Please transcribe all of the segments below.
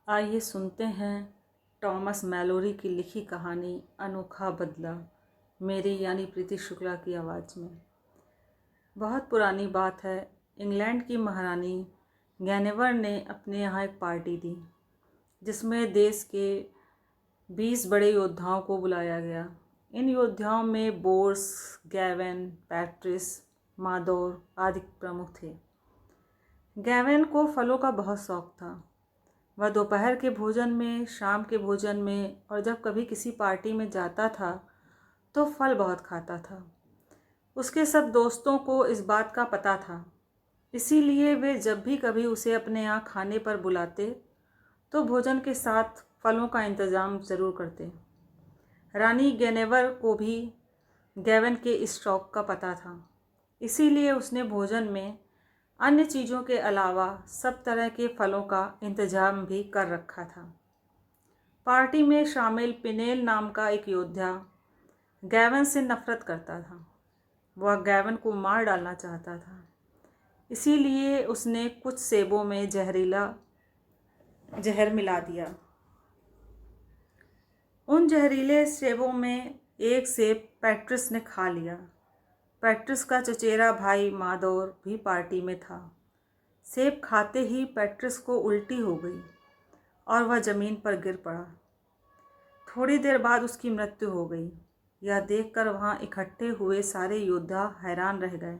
आइए सुनते हैं टॉमस मैलोरी की लिखी कहानी अनोखा बदला, मेरी यानी प्रीति शुक्ला की आवाज़ में। बहुत पुरानी बात है। इंग्लैंड की महारानी गैनेवर ने अपने यहाँ एक पार्टी दी जिसमें देश के 20 बड़े योद्धाओं को बुलाया गया। इन योद्धाओं में बोर्स, गैवेन, पैट्रिस, मादौर आदि प्रमुख थे। गैवेन को फलों का बहुत शौक था। वह दोपहर के भोजन में, शाम के भोजन में और जब कभी किसी पार्टी में जाता था तो फल बहुत खाता था। उसके सब दोस्तों को इस बात का पता था, इसीलिए वे जब भी कभी उसे अपने यहाँ खाने पर बुलाते तो भोजन के साथ फलों का इंतज़ाम ज़रूर करते। रानी गेनेवर को भी गैवन के इस शौक का पता था, इसीलिए उसने भोजन में अन्य चीज़ों के अलावा सब तरह के फलों का इंतजाम भी कर रखा था। पार्टी में शामिल पिनेल नाम का एक योद्धा गैवन से नफरत करता था। वह गैवन को मार डालना चाहता था, इसीलिए उसने कुछ सेबों में जहर मिला दिया। उन जहरीले सेबों में एक सेब पैट्रिस ने खा लिया। पैट्रिस का चचेरा भाई मादौर भी पार्टी में था। सेब खाते ही पैट्रिस को उल्टी हो गई और वह ज़मीन पर गिर पड़ा। थोड़ी देर बाद उसकी मृत्यु हो गई। यह देखकर वहाँ इकट्ठे हुए सारे योद्धा हैरान रह गए।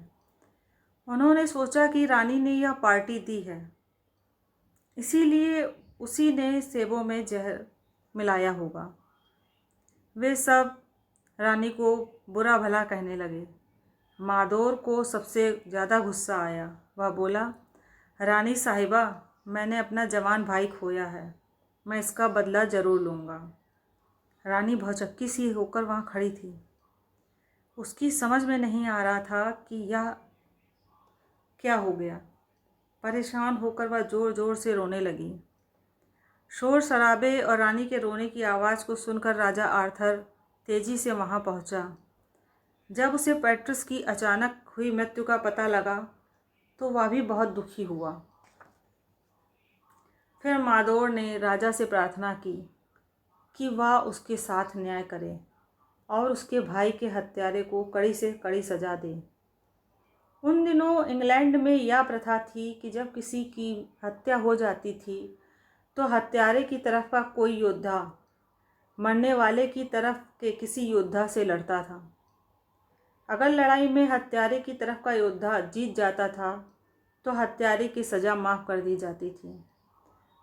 उन्होंने सोचा कि रानी ने यह पार्टी दी है, इसीलिए उसी ने सेबों में जहर मिलाया होगा। वे सब रानी को बुरा भला कहने लगे। मादौर को सबसे ज़्यादा गुस्सा आया। वह बोला, रानी साहिबा, मैंने अपना जवान भाई खोया है, मैं इसका बदला ज़रूर लूँगा। रानी भौचक्की सी होकर वहाँ खड़ी थी। उसकी समझ में नहीं आ रहा था कि यह क्या हो गया। परेशान होकर वह ज़ोर ज़ोर से रोने लगी। शोर शराबे और रानी के रोने की आवाज़ को सुनकर राजा आर्थर तेज़ी से वहाँ पहुँचा। जब उसे पैट्रिस की अचानक हुई मृत्यु का पता लगा तो वह भी बहुत दुखी हुआ। फिर मादौर ने राजा से प्रार्थना की कि वह उसके साथ न्याय करे और उसके भाई के हत्यारे को कड़ी से कड़ी सज़ा दे। उन दिनों इंग्लैंड में यह प्रथा थी कि जब किसी की हत्या हो जाती थी तो हत्यारे की तरफ का कोई योद्धा मरने वाले की तरफ के किसी योद्धा से लड़ता था। अगर लड़ाई में हत्यारे की तरफ का योद्धा जीत जाता था तो हत्यारे की सज़ा माफ़ कर दी जाती थी,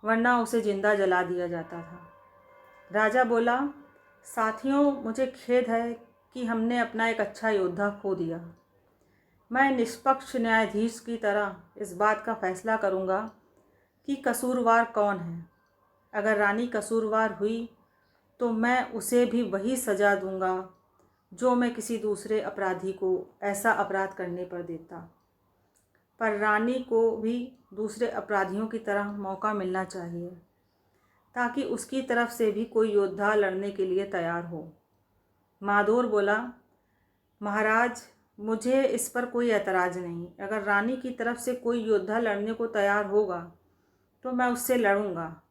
वरना उसे जिंदा जला दिया जाता था। राजा बोला, साथियों, मुझे खेद है कि हमने अपना एक अच्छा योद्धा खो दिया। मैं निष्पक्ष न्यायाधीश की तरह इस बात का फैसला करूंगा कि कसूरवार कौन है। अगर रानी कसूरवार हुई तो मैं उसे भी वही सज़ा दूंगा जो मैं किसी दूसरे अपराधी को ऐसा अपराध करने पर देता। पर रानी को भी दूसरे अपराधियों की तरह मौका मिलना चाहिए ताकि उसकी तरफ से भी कोई योद्धा लड़ने के लिए तैयार हो। मादौर बोला, महाराज, मुझे इस पर कोई एतराज़ नहीं। अगर रानी की तरफ से कोई योद्धा लड़ने को तैयार होगा तो मैं उससे लड़ूंगा,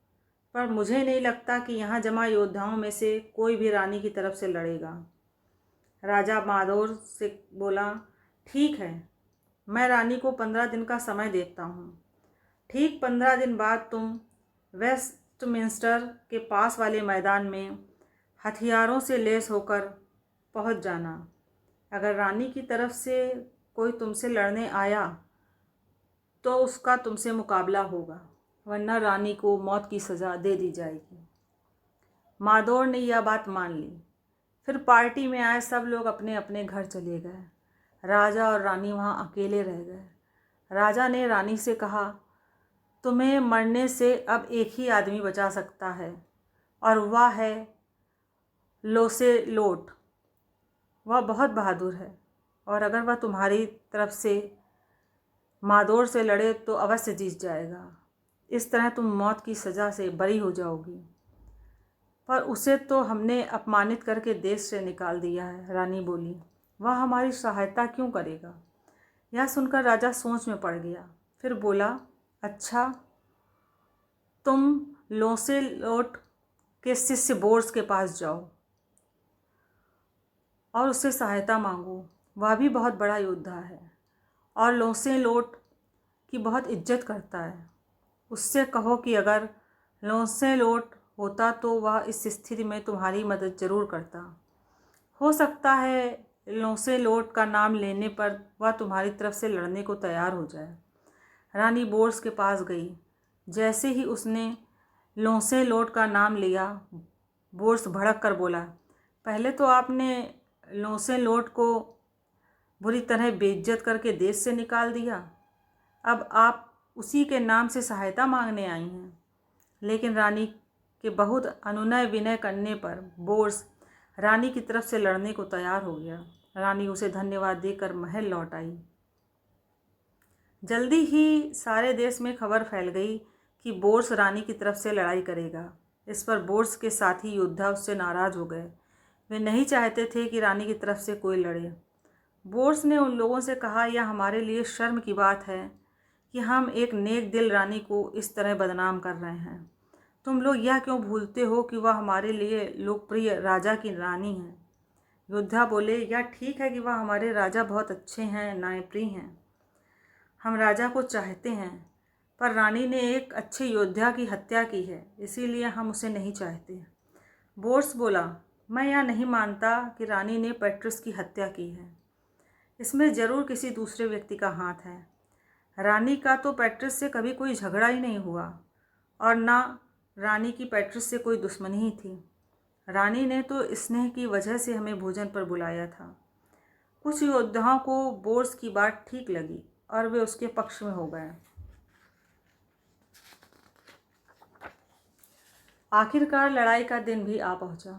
पर मुझे नहीं लगता कि यहाँ जमा योद्धाओं में से कोई भी रानी की तरफ से लड़ेगा। राजा मादौर से बोला, ठीक है, मैं रानी को 15 दिन का समय देता हूँ। ठीक 15 दिन बाद तुम वेस्टमिंस्टर के पास वाले मैदान में हथियारों से लैस होकर पहुँच जाना। अगर रानी की तरफ से कोई तुमसे लड़ने आया तो उसका तुमसे मुकाबला होगा, वरना रानी को मौत की सज़ा दे दी जाएगी। मादौर ने यह बात मान ली। फिर पार्टी में आए सब लोग अपने अपने घर चले गए। राजा और रानी वहाँ अकेले रह गए। राजा ने रानी से कहा, तुम्हें मरने से अब एक ही आदमी बचा सकता है और वह है लोसेलोट। वह बहुत बहादुर है और अगर वह तुम्हारी तरफ से मादौर से लड़े तो अवश्य जीत जाएगा। इस तरह तुम मौत की सज़ा से बरी हो जाओगी। पर उसे तो हमने अपमानित करके देश से निकाल दिया है, रानी बोली। वह हमारी सहायता क्यों करेगा? यह सुनकर राजा सोच में पड़ गया। फिर बोला, अच्छा, तुम लॉन्सेलोट के शिष्य बोर्स के पास जाओ और उससे सहायता मांगो। वह भी बहुत बड़ा योद्धा है और लॉन्सेलोट की बहुत इज्जत करता है। उससे कहो कि अगर लॉन्सेलोट होता तो वह इस स्थिति में तुम्हारी मदद ज़रूर करता। हो सकता है लॉन्सेलोट का नाम लेने पर वह तुम्हारी तरफ से लड़ने को तैयार हो जाए। रानी बोर्स के पास गई। जैसे ही उसने लॉन्सेलोट का नाम लिया, बोर्स भड़क कर बोला, पहले तो आपने लॉन्सेलोट को बुरी तरह बेइज्जत करके देश से निकाल दिया, अब आप उसी के नाम से सहायता मांगने आई हैं। लेकिन रानी के बहुत अनुनय विनय करने पर बोर्स रानी की तरफ से लड़ने को तैयार हो गया। रानी उसे धन्यवाद देकर महल लौट आई। जल्दी ही सारे देश में खबर फैल गई कि बोर्स रानी की तरफ से लड़ाई करेगा। इस पर बोर्स के साथी योद्धा उससे नाराज़ हो गए। वे नहीं चाहते थे कि रानी की तरफ से कोई लड़े। बोर्स ने उन लोगों से कहा, यह हमारे लिए शर्म की बात है कि हम एक नेक दिल रानी को इस तरह बदनाम कर रहे हैं। तुम लोग यह क्यों भूलते हो कि वह हमारे लिए लोकप्रिय राजा की रानी है। योद्धा बोले, यह ठीक है कि वह हमारे राजा बहुत अच्छे हैं, न्यायप्रिय हैं। हम राजा को चाहते हैं, पर रानी ने एक अच्छे योद्धा की हत्या की है, इसीलिए हम उसे नहीं चाहते। बोर्स बोला, मैं यह नहीं मानता कि रानी ने पैट्रिस की हत्या की है। इसमें ज़रूर किसी दूसरे व्यक्ति का हाथ है। रानी का तो पैट्रिस से कभी कोई झगड़ा ही नहीं हुआ और ना रानी की पैट्रिस से कोई दुश्मनी ही थी। रानी ने तो स्नेह की वजह से हमें भोजन पर बुलाया था। कुछ योद्धाओं को बोर्स की बात ठीक लगी और वे उसके पक्ष में हो गए। आखिरकार लड़ाई का दिन भी आ पहुंचा।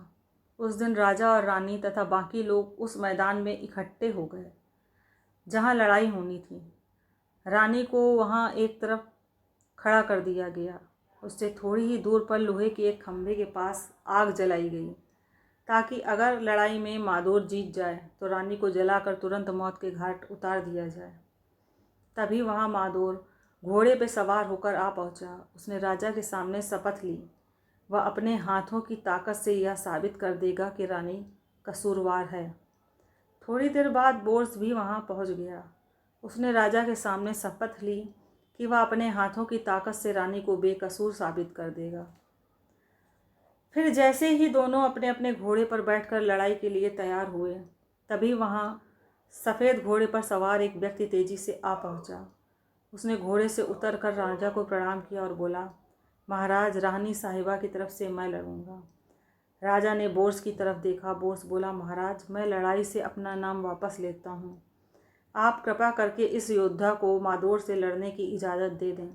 उस दिन राजा और रानी तथा बाकी लोग उस मैदान में इकट्ठे हो गए जहां लड़ाई होनी थी। रानी को वहां एक तरफ खड़ा कर दिया गया। उससे थोड़ी ही दूर पर लोहे के एक खंभे के पास आग जलाई गई ताकि अगर लड़ाई में मादोर जीत जाए तो रानी को जलाकर तुरंत मौत के घाट उतार दिया जाए। तभी वहां मादोर घोड़े पर सवार होकर आ पहुंचा। उसने राजा के सामने शपथ ली, वह अपने हाथों की ताकत से यह साबित कर देगा कि रानी कसूरवार है। थोड़ी देर बाद बोर्स भी वहां पहुंच गया। उसने राजा के सामने शपथ ली कि वह अपने हाथों की ताकत से रानी को बेकसूर साबित कर देगा। फिर जैसे ही दोनों अपने अपने घोड़े पर बैठकर लड़ाई के लिए तैयार हुए, तभी वहां सफ़ेद घोड़े पर सवार एक व्यक्ति तेजी से आ पहुंचा। उसने घोड़े से उतरकर राजा को प्रणाम किया और बोला, महाराज, रानी साहिबा की तरफ से मैं लड़ूंगा। राजा ने बोर्स की तरफ देखा। बोर्स बोला, महाराज, मैं लड़ाई से अपना नाम वापस लेता हूँ। आप कृपा करके इस योद्धा को मादोर से लड़ने की इजाज़त दे दें।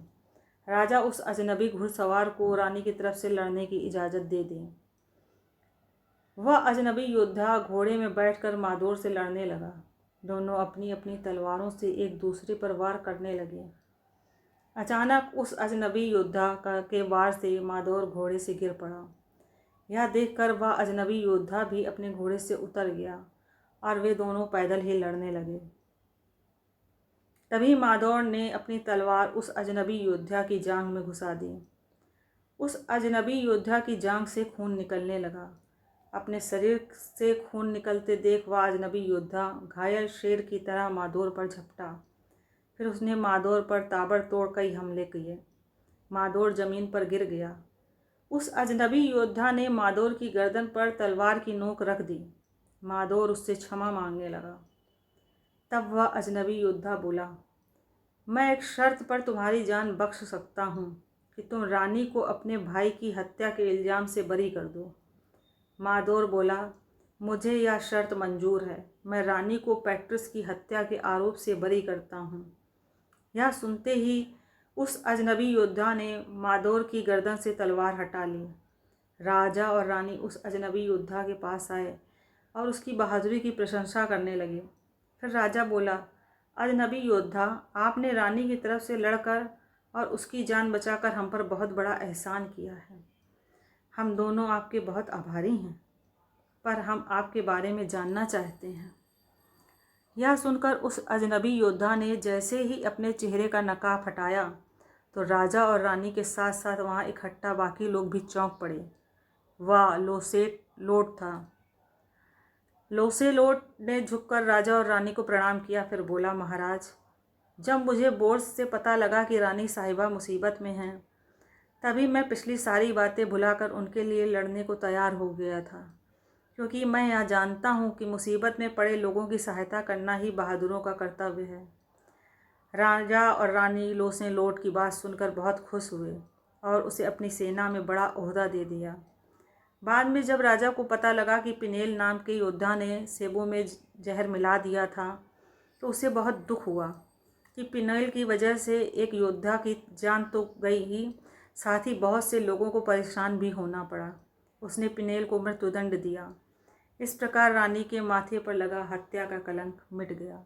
राजा उस अजनबी घुड़सवार को रानी की तरफ से लड़ने की इजाज़त दे दें। वह अजनबी योद्धा घोड़े में बैठकर मादोर से लड़ने लगा। दोनों अपनी अपनी तलवारों से एक दूसरे पर वार करने लगे। अचानक उस अजनबी योद्धा के वार से मादोर घोड़े से गिर पड़ा। यह देखकर वह अजनबी योद्धा भी अपने घोड़े से उतर गया और वे दोनों पैदल ही लड़ने लगे। तभी मादोर ने अपनी तलवार उस अजनबी योद्धा की जांघ में घुसा दी। उस अजनबी योद्धा की जांघ से खून निकलने लगा। अपने शरीर से खून निकलते देख वह अजनबी योद्धा घायल शेर की तरह मादोर पर झपटा। फिर उसने मादोर पर ताबड़तोड़ कई हमले किए। मादोर जमीन पर गिर गया। उस अजनबी योद्धा ने मादोर की गर्दन पर तलवार की नोक रख दी। मादोर उससे क्षमा मांगने लगा। तब वह अजनबी योद्धा बोला, मैं एक शर्त पर तुम्हारी जान बख्श सकता हूँ कि तुम रानी को अपने भाई की हत्या के इल्ज़ाम से बरी कर दो। मादोर बोला, मुझे यह शर्त मंजूर है। मैं रानी को पैट्रिस की हत्या के आरोप से बरी करता हूँ। यह सुनते ही उस अजनबी योद्धा ने मादोर की गर्दन से तलवार हटा ली। राजा और रानी उस अजनबी योद्धा के पास आए और उसकी बहादुरी की प्रशंसा करने लगे। फिर राजा बोला, अजनबी योद्धा, आपने रानी की तरफ से लड़कर और उसकी जान बचाकर हम पर बहुत बड़ा एहसान किया है। हम दोनों आपके बहुत आभारी हैं, पर हम आपके बारे में जानना चाहते हैं। यह सुनकर उस अजनबी योद्धा ने जैसे ही अपने चेहरे का नकाब हटाया तो राजा और रानी के साथ साथ वहाँ इकट्ठा बाकी लोग भी चौंक पड़े। वह लोसेलोट था। लोसेलोट ने झुककर राजा और रानी को प्रणाम किया, फिर बोला, महाराज, जब मुझे बोर्स से पता लगा कि रानी साहिबा मुसीबत में हैं, तभी मैं पिछली सारी बातें भुलाकर उनके लिए लड़ने को तैयार हो गया था, क्योंकि मैं यह जानता हूँ कि मुसीबत में पड़े लोगों की सहायता करना ही बहादुरों का कर्तव्य है। राजा और रानी लोसेलोट की बात सुनकर बहुत खुश हुए और उसे अपनी सेना में बड़ा ओहदा दे दिया। बाद में जब राजा को पता लगा कि पिनेल नाम के योद्धा ने सेबों में जहर मिला दिया था, तो उसे बहुत दुख हुआ कि पिनेल की वजह से एक योद्धा की जान तो गई ही, साथ ही बहुत से लोगों को परेशान भी होना पड़ा। उसने पिनेल को मृत्युदंड दिया। इस प्रकार रानी के माथे पर लगा हत्या का कलंक मिट गया।